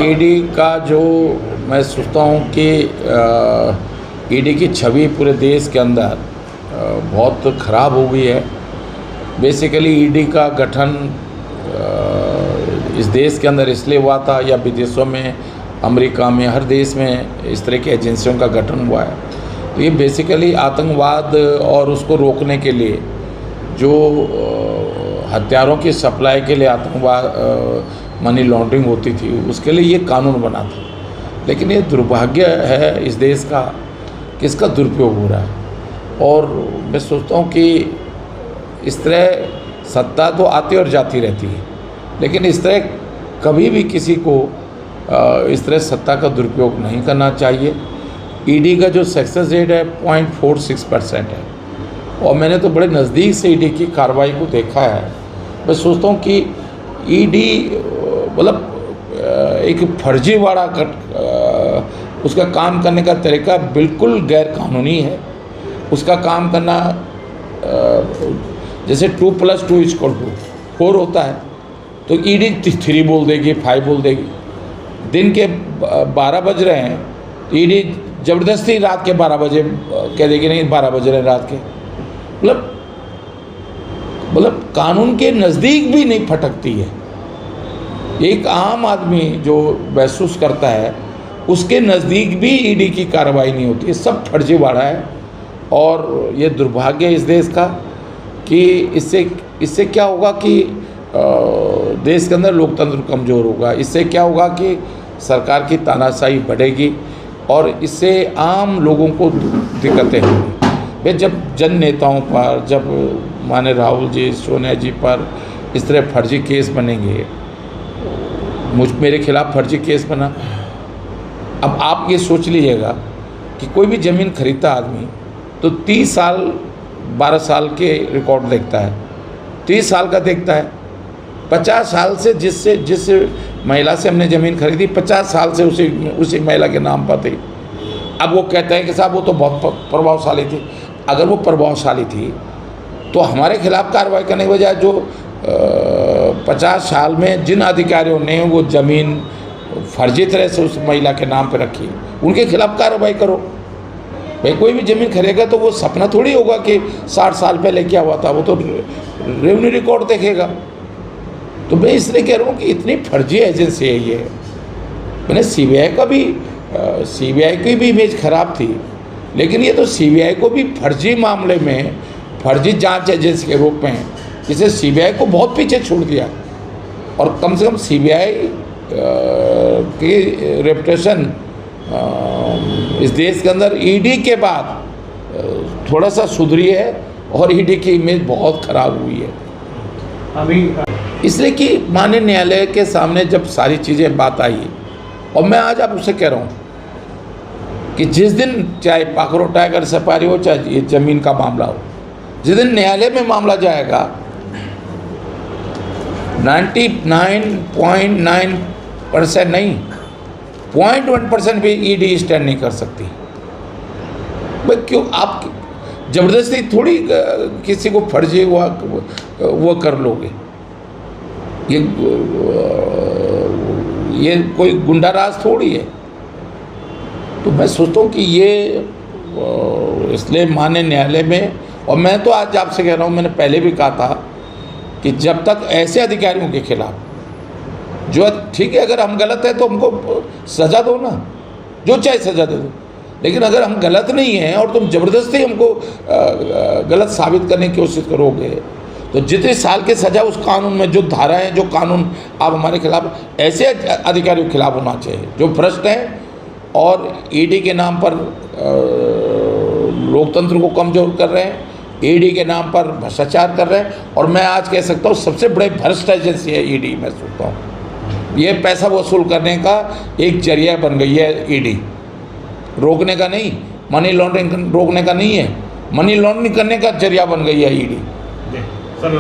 ED का जो मैं सोचता हूँ कि ईडी की छवि पूरे देश के अंदर बहुत ख़राब हो गई है। बेसिकली ईडी का गठन इस देश के अंदर इसलिए हुआ था या विदेशों में, अमेरिका में, हर देश में इस तरह की एजेंसियों का गठन हुआ है। तो ये बेसिकली आतंकवाद और उसको रोकने के लिए जो हथियारों की सप्लाई के लिए आतंकवाद मनी लॉन्ड्रिंग होती थी, उसके लिए ये कानून बना था। लेकिन ये दुर्भाग्य है इस देश का कि इसका दुरुपयोग हो रहा है। और मैं सोचता हूँ कि इस तरह सत्ता तो आती और जाती रहती है, लेकिन इस तरह कभी भी किसी को इस तरह सत्ता का दुरुपयोग नहीं करना चाहिए। ईडी का जो सक्सेस रेट है 0.46% है, और मैंने तो बड़े नज़दीक से ईडी की कार्रवाई को देखा है। मैं सोचता हूँ कि ईडी मतलब एक फर्जीवाड़ा उसका काम करने का तरीका बिल्कुल गैर कानूनी है। उसका काम करना जैसे 2+2=4 होता है, तो ईडी 3 बोल देगी, 5 बोल देगी। दिन के 12 बज रहे हैं तो ईडी ज़बरदस्ती रात के 12 बजे कह देगी नहीं 12 बज रहे हैं रात के। मतलब कानून के नज़दीक भी नहीं फटकती है। एक आम आदमी जो महसूस करता है उसके नज़दीक भी ईडी की कार्रवाई नहीं होती है। सब फर्जीवाड़ा है। और ये दुर्भाग्य है इस देश का कि इससे क्या होगा कि देश के अंदर लोकतंत्र कमज़ोर होगा। इससे क्या होगा कि सरकार की तानाशाही बढ़ेगी और इससे आम लोगों को दिक्कतें होंगी। वे जब जन नेताओं पर, जब माने राहुल जी, सोनिया जी पर इस तरह फर्जी केस बनेंगे, मेरे खिलाफ फर्जी केस बना। अब आप ये सोच लीजिएगा कि कोई भी ज़मीन खरीदता आदमी तो 30 साल 12 साल के रिकॉर्ड देखता है, 30 साल का देखता है। 50 साल से जिस महिला से हमने ज़मीन खरीदी 50 साल से उसी महिला के नाम पर थी। अब वो कहते हैं कि साहब वो तो बहुत प्रभावशाली थी। अगर वो प्रभावशाली थी तो हमारे खिलाफ कार्रवाई करने के बजाय जो 50 साल में जिन अधिकारियों ने वो ज़मीन फर्जी तरह से उस महिला के नाम पर रखी, उनके खिलाफ कार्रवाई करो। भाई कोई भी ज़मीन खरीदेगा तो वो सपना थोड़ी होगा कि 60 साल पहले क्या हुआ था, वो तो रेवेन्यू रिकॉर्ड देखेगा। तो मैं इसलिए कह रहा हूँ कि इतनी फर्जी एजेंसी है ये। मैंने सीबीआई की भी इमेज ख़राब थी, लेकिन ये तो सीबीआई को भी फर्जी मामले में फर्जी जांच एजेंसी के रूप में इसे सीबीआई को बहुत पीछे छोड़ दिया। और कम से कम सीबीआई की रेपुटेशन इस देश के अंदर ईडी के बाद थोड़ा सा सुधरी है और ईडी की इमेज बहुत ख़राब हुई है अभी। इसलिए कि माननीय न्यायालय के सामने जब सारी चीज़ें बात आई, और मैं आज आपसे कह रहा हूँ कि जिस दिन चाहे पाखरो टाइगर सफारी हो, चाहे ये ज़मीन का मामला हो, जिस दिन न्यायालय में मामला जाएगा 99.9% नहीं 0.1% भी ईडी स्टैंड नहीं कर सकती। भाई क्यों आप ज़बरदस्ती थोड़ी किसी को फर्जी वो कर लोगे। ये कोई गुंडा राज थोड़ी है। तो मैं सोचता हूँ कि ये इसलिए माननीय न्यायालय में, और मैं तो आज आपसे कह रहा हूँ, मैंने पहले भी कहा था कि जब तक ऐसे अधिकारियों के खिलाफ जो ठीक है, अगर हम गलत है तो हमको सज़ा दो ना, जो चाहे सज़ा दे दो। लेकिन अगर हम गलत नहीं हैं और तुम ज़बरदस्ती हमको गलत साबित करने की कोशिश करोगे तो जितने साल की सज़ा उस कानून में, जो धाराएं, जो कानून आप हमारे खिलाफ, ऐसे अधिकारियों के खिलाफ होना चाहिए जो भ्रष्ट हैं और ईडी के नाम पर लोकतंत्र को कमज़ोर कर रहे हैं, ईडी के नाम पर भ्रष्टाचार कर रहे हैं। और मैं आज कह सकता हूँ सबसे बड़े भ्रष्ट एजेंसी है ईडी। मैं सोचता हूँ ये पैसा वसूल करने का एक जरिया बन गई है ईडी। रोकने का नहीं, मनी लॉन्ड्रिंग रोकने का नहीं है, मनी लॉन्ड्रिंग करने का जरिया बन गई है ईडी।